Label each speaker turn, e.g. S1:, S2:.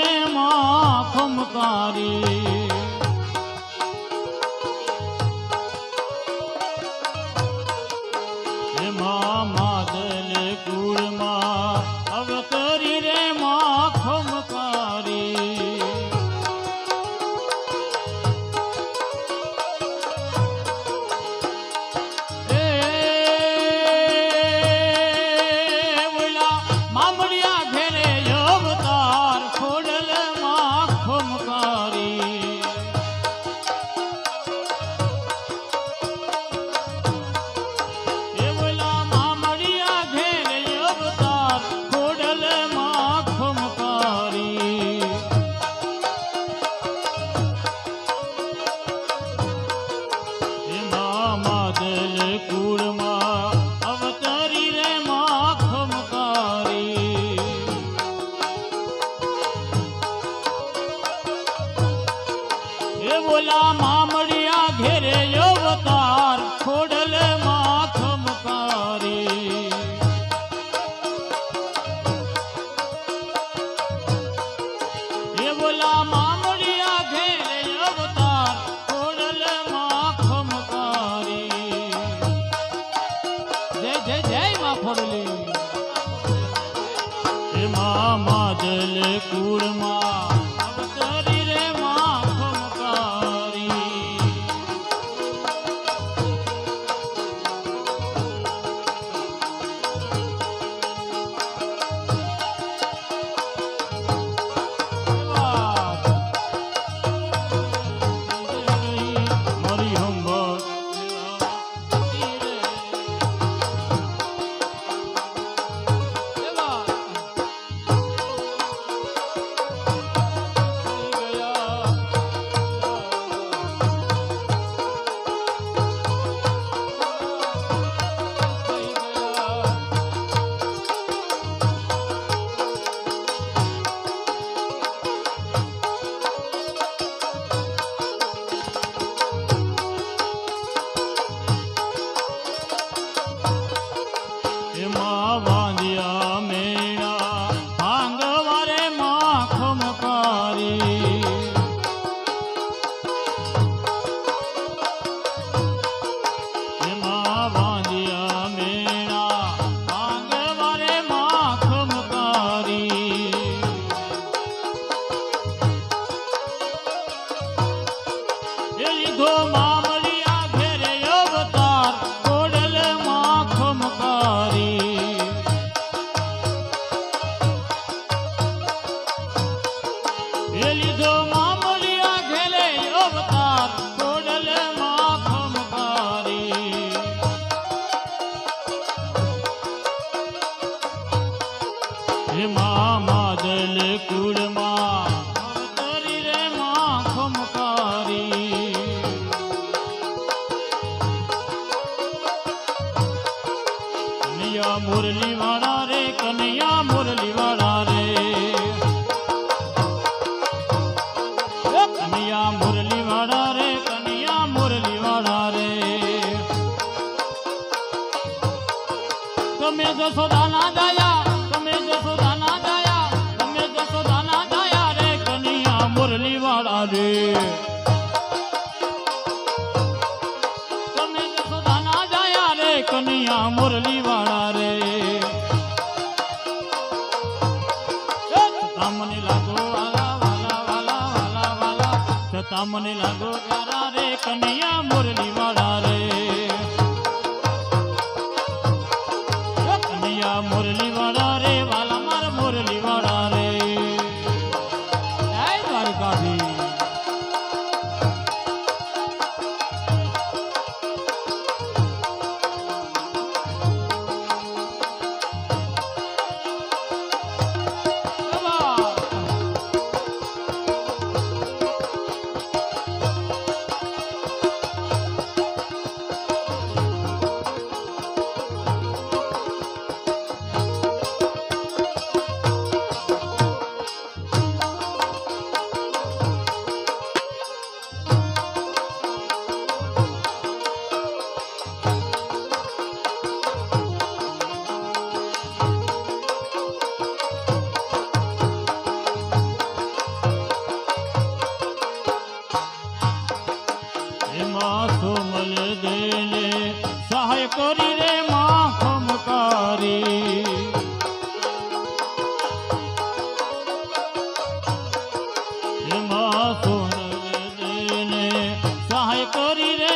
S1: રે માં ખમકારી માદલ કુળમાં અવતરી રે માં ખમકારી બોલા મામડિયા ઘેરે અવતાર ખોડલ માં ખમકારી બોલા મામડિયા ઘેરે અવતાર ખોડલ માં ખમકારી એ બોલા મામડિયા ઘેરે અવતાર ખોડલ માં ખમકારી જય જય જય માં ખોડલી એ માદલ કુળમાં અવતરી રે માં માદલ કુળમાં અવતરી રે માં ખમકારી કનૈયા મુરલી વાળા રે કનૈયા મુરલી વાળા રે કનૈયા મુરલી વાળા રે કનૈયા મુરલી વાળા રે તમે જશોદાના દયા મુરલી વાળા રે તમે જશોદાના દયા રે કનૈયા મુરલી વાળા રે છતાં મને લાગો વાલા વાલા વાલા વાલા વાલા છતાં મને લાગો પ્યારા રે કનૈયા મુરલી વાળા રે કનૈયા મુરલી વાળા રે વાલા મારા મુરલી વાળા રે કરી રે માખમ કરી એમાં સોન દઈને સહાય કરી રે